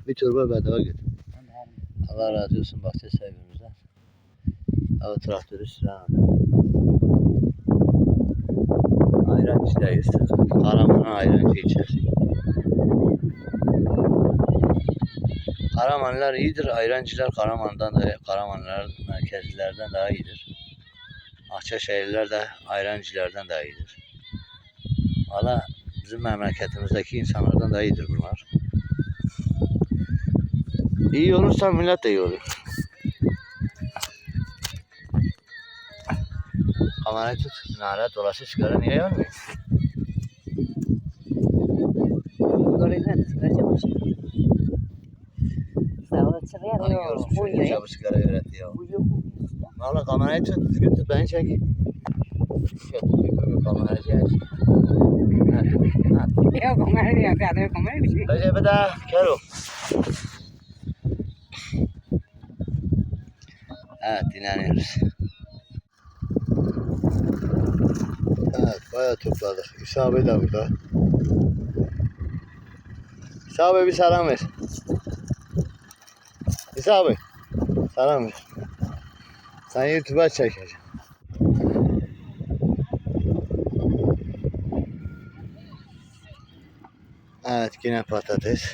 Bir torba bedava götür. Allah razı olsun bahçe sahibimizden. Hava traktörü sıra. Ayrancıdayız. Karaman'ın ayrancı içerisi. Karamanlılar iyidir. Ayrancılar Karamanlılar merkezlilerden daha iyidir. Akçaşehirliler de ayrancılardan daha iyidir. Valla bizim memleketimizdeki insanlardan daha iyidir bunlar. İyi olursa millet de iyi olur. Kamerayı tut. Nara dolası sigara niye yanmıyor? Hani görmüş ya bu sigara öğretti ya. Valla kamerayı tut. Düzgün tut. Beni çek. Kamerayı çek. Yok kamera değil. Ada kamera bir şey. Hadi bir daha. Kero. Evet dinleniyoruz. Evet bayağı topladık. İsa abi de burada. İsa abi bir selam ver. İsa abi. Selam ver. Sen YouTube'a çekeceksin. Evet yine patates.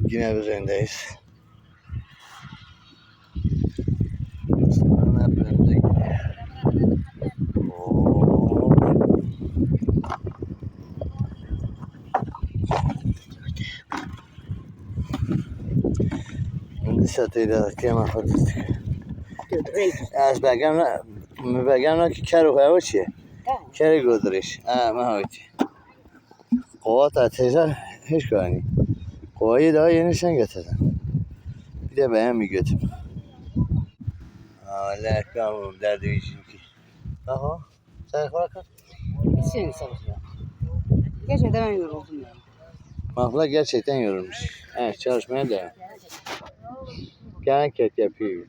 Yine üzerindeyiz. Satıyla kema patates. Az بگم که کرو هوا چیه؟ کری گذریش ما هایتی قوه تحتیزن هیچ کاری قوه daha yeni sen getirdin bir de ben mi götüm Allah kahvim derdi için ki aha sen bırakın Sen çalışıyor. Gerçekten ben yoruldum ya. Mahla gerçekten yorulmuş evet çalışmaya devam gelen ket yapıyor